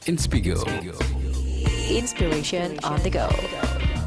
Inspigo. Inspiration on the go.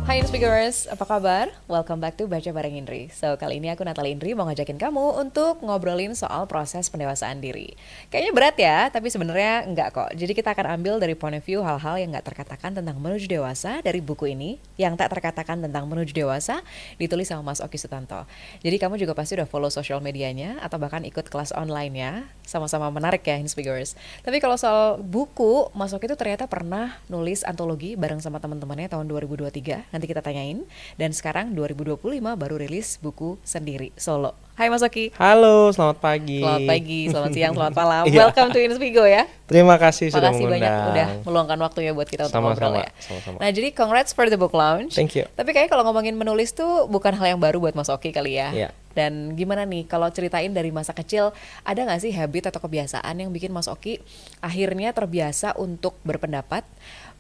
Hai Inspigers, apa kabar? Welcome back to Baca Bareng Indri. So, kali ini aku Natalie Indri mau ngajakin kamu untuk ngobrolin soal proses pendewasaan diri. Kayaknya berat ya, tapi sebenarnya enggak kok. Jadi kita akan ambil dari point of view hal-hal yang enggak terkatakan tentang menuju dewasa dari buku ini, yang tak terkatakan tentang menuju dewasa, ditulis sama Mas Oki Sutanto. Jadi kamu juga pasti udah follow social medianya, atau bahkan ikut kelas online-nya. Sama-sama menarik ya Inspigers. Tapi kalau soal buku, Mas Oki itu ternyata pernah nulis antologi bareng sama teman-temannya tahun 2023. Nanti kita tanyain. Dan sekarang 2025 baru rilis buku sendiri, solo. Hai Mas Oki. Halo, selamat pagi. Selamat pagi, selamat siang, selamat malam. Iya. Welcome to Inspigo ya. Terima kasih sudah Makasih mengundang. banyak udah meluangkan waktunya buat kita untuk ngobrol ya. Sama-sama. Nah jadi congrats for the book launch. Thank you. Tapi kayaknya kalau ngomongin menulis tuh bukan hal yang baru buat Mas Oki kali ya. Iya. Dan gimana nih kalau ceritain dari masa kecil, ada gak sih habit atau kebiasaan yang bikin Mas Oki akhirnya terbiasa untuk berpendapat,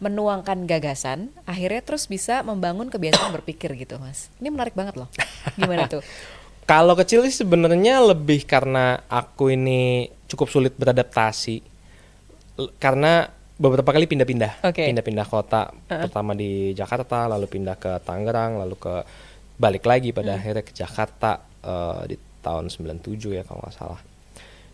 menuangkan gagasan, akhirnya terus bisa membangun kebiasaan berpikir gitu Mas. Ini menarik banget loh. Gimana tuh? Kalau kecil sih sebenarnya lebih karena aku ini cukup sulit beradaptasi. Karena beberapa kali pindah-pindah. Oke. Pindah-pindah kota. Pertama di Jakarta, lalu pindah ke Tangerang, lalu balik lagi pada akhirnya ke Jakarta di tahun 97 ya kalau nggak salah.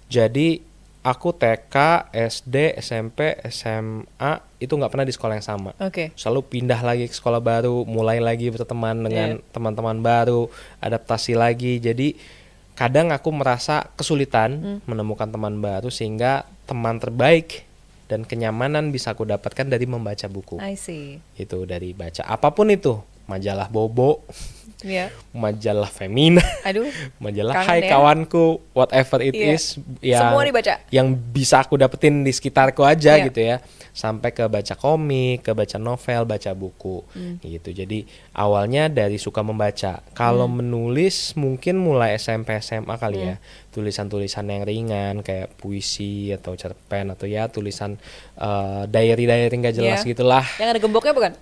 Jadi aku TK, SD, SMP, SMA itu nggak pernah di sekolah yang sama. Oke. Selalu pindah lagi ke sekolah baru, mulai lagi berteman dengan teman-teman baru, adaptasi lagi. Jadi kadang aku merasa kesulitan menemukan teman baru, sehingga teman terbaik dan kenyamanan bisa aku dapatkan dari membaca buku. I see. Itu dari baca apapun itu, majalah Bobo, Iya. majalah Femina, Aduh. majalah Kangen Hai ya. Kawanku, whatever it Iya. is yang Semua dibaca. yang bisa aku dapetin di sekitarku aja Iya. gitu ya, sampai ke baca komik, ke baca novel, baca buku gitu. Jadi awalnya dari suka membaca. Kalau menulis mungkin mulai SMP SMA kali ya, tulisan-tulisan yang ringan kayak puisi atau cerpen atau ya tulisan diary nggak jelas Iya. gitulah. Yang ada gemboknya bukan?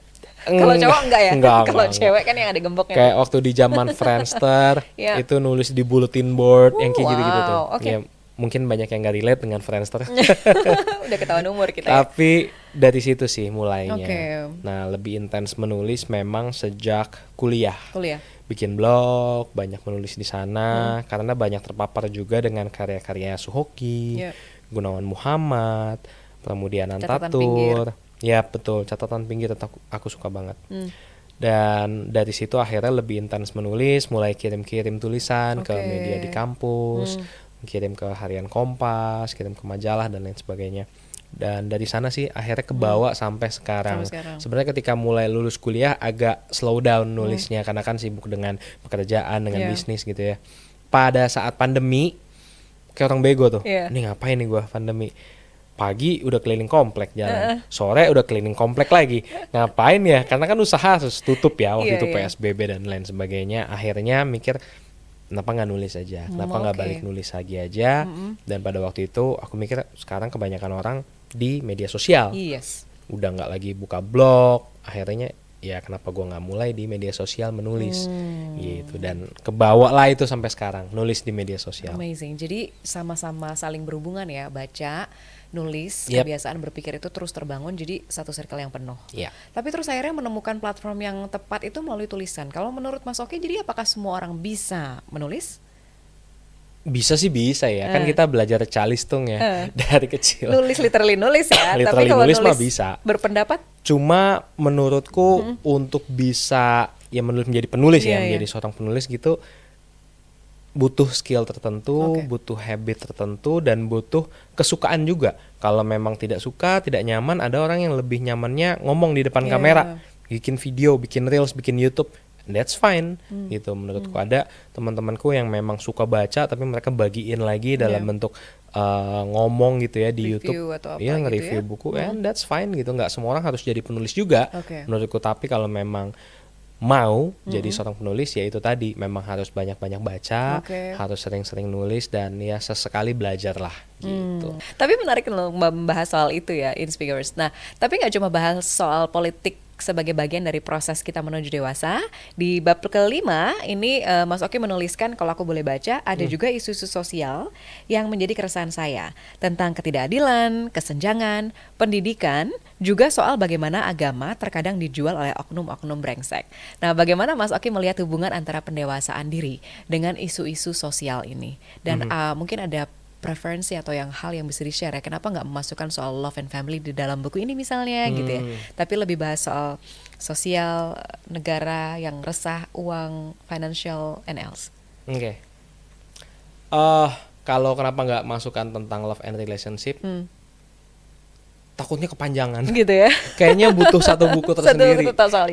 Kalau cowok enggak ya? Enggak, Kalau enggak. cewek kan yang ada gemboknya. Kayak waktu di zaman Friendster Iya. itu nulis di bulletin board yang kayak gitu-gitu tuh. Wow, oke. Ya, mungkin banyak yang gak relate dengan Friendster. Udah ketahuan umur kita ya. Tapi dari situ sih mulainya. Oke. Nah, lebih intens menulis memang sejak kuliah. Kuliah. Bikin blog, banyak menulis di sana karena banyak terpapar juga dengan karya-karya Suhoki, Iya. Gunawan Muhammad, Pramudia Catatan Anantatur. Ya betul, catatan pinggir aku suka banget. Dan dari situ akhirnya lebih intens menulis, mulai kirim-kirim tulisan ke Oke. media di kampus, kirim ke harian Kompas, kirim ke majalah dan lain sebagainya. Dan dari sana sih akhirnya kebawa sampai sekarang. Sampai sekarang. Sebenarnya ketika mulai lulus kuliah agak slow down nulisnya karena kan sibuk dengan pekerjaan, dengan Iya. bisnis gitu ya. Pada saat pandemi kayak orang bego tuh. Iya. Ini ngapain nih gua pandemi? Pagi udah keliling komplek jalan, sore udah keliling komplek lagi. Ngapain ya? Karena kan usaha harus tutup ya waktu Iya, itu iya. PSBB dan lain sebagainya. Akhirnya mikir kenapa nggak nulis aja? Kenapa nggak oke. balik nulis lagi aja? Dan pada waktu itu aku mikir sekarang kebanyakan orang di media sosial. Yes. Udah nggak lagi buka blog. Akhirnya ya kenapa gua nggak mulai di media sosial menulis gitu, dan kebawa lah itu sampai sekarang nulis di media sosial. Amazing. Jadi sama-sama saling berhubungan ya, baca, nulis, Yep. kebiasaan berpikir itu terus terbangun jadi satu circle yang penuh. Iya. Tapi terus akhirnya menemukan platform yang tepat itu melalui tulisan. Kalau menurut Mas Oki, jadi apakah semua orang bisa menulis? Bisa sih bisa ya, kan kita belajar calistung ya dari kecil. Nulis literally nulis ya. Tapi Literally kalau nulis mah bisa. berpendapat? Cuma menurutku untuk bisa ya menjadi penulis Iya, ya, iya. menjadi seorang penulis gitu butuh skill tertentu, Oke. butuh habit tertentu, dan butuh kesukaan juga. Kalau memang tidak suka, tidak nyaman, ada orang yang lebih nyamannya ngomong di depan Iya. kamera, bikin video, bikin reels, bikin YouTube. That's fine gitu menurutku. Ada teman-temanku yang memang suka baca tapi mereka bagiin lagi dalam Iya. bentuk ngomong gitu ya di Review YouTube. atau apa Iya, gitu nge-review ya. buku, and that's fine gitu. Nggak semua orang harus jadi penulis juga Oke. menurutku. Tapi kalau memang mau jadi seorang penulis, ya itu tadi memang harus banyak-banyak baca, Oke. harus sering-sering nulis, dan ya sesekali belajar lah gitu. Tapi menarik loh membahas soal itu ya, Inspigers. Nah, tapi nggak cuma bahas soal politik sebagai bagian dari proses kita menuju dewasa. Di bab kelima ini Mas Oki menuliskan kalau aku boleh baca ada juga isu-isu sosial yang menjadi keresahan saya tentang ketidakadilan, kesenjangan, pendidikan, juga soal bagaimana agama terkadang dijual oleh oknum-oknum brengsek. Nah, bagaimana Mas Oki melihat hubungan antara pendewasaan diri dengan isu-isu sosial ini? Dan mungkin ada preferensi atau hal yang bisa di-share ya, kenapa nggak memasukkan soal love and family di dalam buku ini misalnya gitu ya, tapi lebih bahas soal sosial, negara yang resah, uang, financial and else. Oke. Kalau kenapa nggak masukkan tentang love and relationship, takutnya kepanjangan Gitu ya. Kayaknya butuh satu buku tersendiri.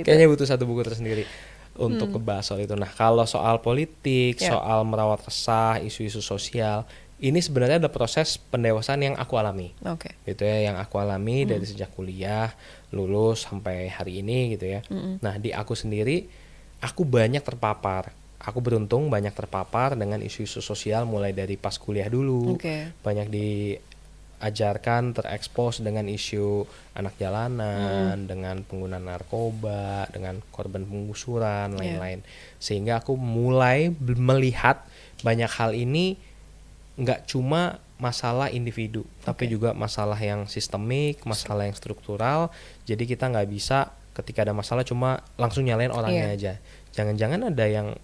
Kayaknya butuh satu buku tersendiri untuk ngebahas soal itu. Nah, kalau soal politik, soal merawat resah, isu-isu sosial, ini sebenarnya ada proses pendewasaan yang aku alami. Gitu ya, yang aku alami dari sejak kuliah, lulus sampai hari ini gitu ya. Nah, di aku sendiri, aku banyak terpapar. Aku beruntung banyak terpapar dengan isu-isu sosial mulai dari pas kuliah dulu. Banyak diajarkan, terekspos dengan isu anak jalanan, dengan pengguna narkoba, dengan korban penggusuran, lain-lain. Sehingga aku mulai melihat banyak hal ini nggak cuma masalah individu, tapi juga masalah yang sistemik, masalah yang struktural. Jadi kita nggak bisa ketika ada masalah cuma langsung nyalain orangnya aja. Jangan-jangan ada yang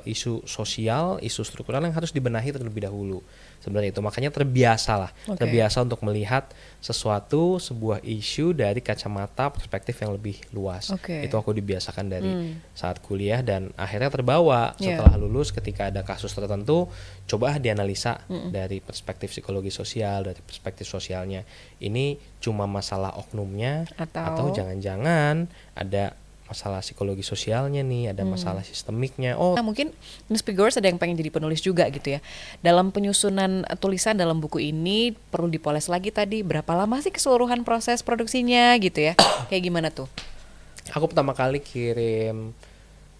isu sosial, isu struktural yang harus dibenahi terlebih dahulu. Sebenarnya itu makanya terbiasa untuk melihat sebuah isu dari kacamata perspektif yang lebih luas. Itu aku dibiasakan dari saat kuliah dan akhirnya terbawa setelah lulus ketika ada kasus tertentu, coba dianalisa dari perspektif psikologi sosial, dari perspektif sosialnya. Ini cuma masalah oknumnya atau jangan-jangan ada masalah psikologi sosialnya nih, ada masalah sistemiknya. Nah, mungkin Inspigors ada yang pengen jadi penulis juga gitu ya. Dalam penyusunan tulisan dalam buku ini perlu dipoles lagi tadi, berapa lama sih keseluruhan proses produksinya gitu ya? Kayak gimana tuh? Aku pertama kali kirim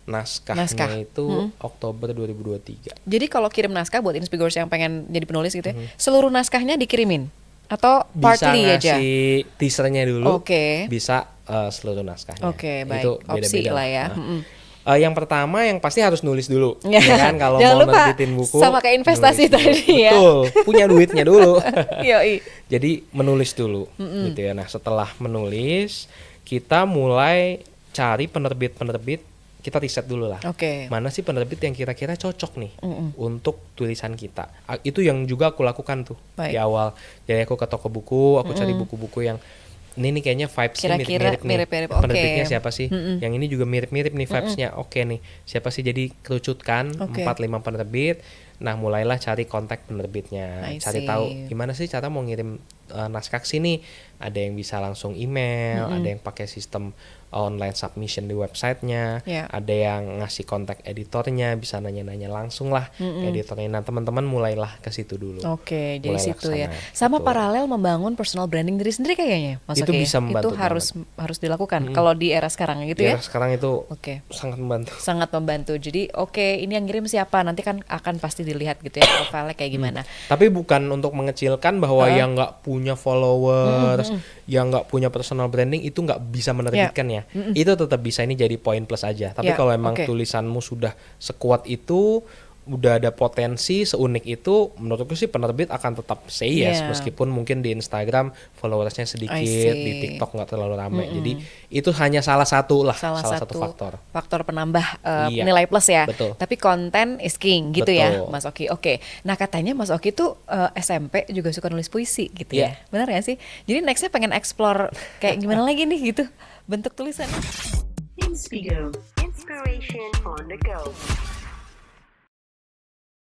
naskahnya itu Oktober 2023. Jadi kalau kirim naskah buat Inspigors yang pengen jadi penulis gitu ya, seluruh naskahnya dikirimin? Atau partly aja? Bisa ngasih teasernya dulu, bisa seluruh naskahnya. Baik. Itu Opsi beda-beda lah ya. Yang pertama yang pasti harus nulis dulu, ya kan, kalau mau nerbitin buku. Sama kayak investasi tadi ya. Betul, punya duitnya dulu. Yoi. Jadi menulis dulu, gitu ya. Nah, setelah menulis, kita mulai cari penerbit-penerbit, kita riset dulu lah. Mana sih penerbit yang kira-kira cocok nih untuk tulisan kita. Itu yang juga aku lakukan tuh di awal. Jadi aku ke toko buku, aku cari buku-buku yang ini kayaknya vibes-nya mirip-mirip nih. Penerbitnya siapa sih? Yang ini juga mirip-mirip nih vibes-nya. Nih, siapa sih? Jadi kerucutkan 4-5 penerbit. Nah, mulailah cari kontak penerbitnya. Cari tahu gimana sih cara mau ngirim naskah sini. Ada yang bisa langsung email, ada yang pakai sistem online submission di websitenya, ada yang ngasih kontak editornya, bisa nanya-nanya langsung lah editornya. Nah, teman-teman mulailah ke situ dulu. Jadi situ ya. Sama paralel membangun personal branding diri sendiri kayaknya, Mas Itu bisa membantu. Itu harus dilakukan. Kalau di era sekarang gitu ya. Era sekarang itu sangat membantu. Sangat membantu. Jadi ini yang ngirim siapa? Nanti kan akan pasti dilihat gitu ya profilnya kayak gimana. Tapi bukan untuk mengecilkan bahwa yang nggak punya followers, yang nggak punya personal branding itu nggak bisa menerbitkan ya. Itu tetap bisa, ini jadi poin plus aja. Tapi kalau emang tulisanmu sudah sekuat itu, udah ada potensi seunik itu, menurutku sih penerbit akan tetap say yes, meskipun mungkin di Instagram followersnya sedikit, di TikTok nggak terlalu ramai. Jadi itu hanya salah satu faktor penambah nilai plus ya. Betul. Tapi konten is king gitu ya, Mas Oki. Nah, katanya Mas Oki tuh SMP juga suka nulis puisi gitu ya. Benar ya sih? Jadi nextnya pengen explore kayak gimana lagi nih gitu bentuk tulisannya. Inspigo, inspiration on the go.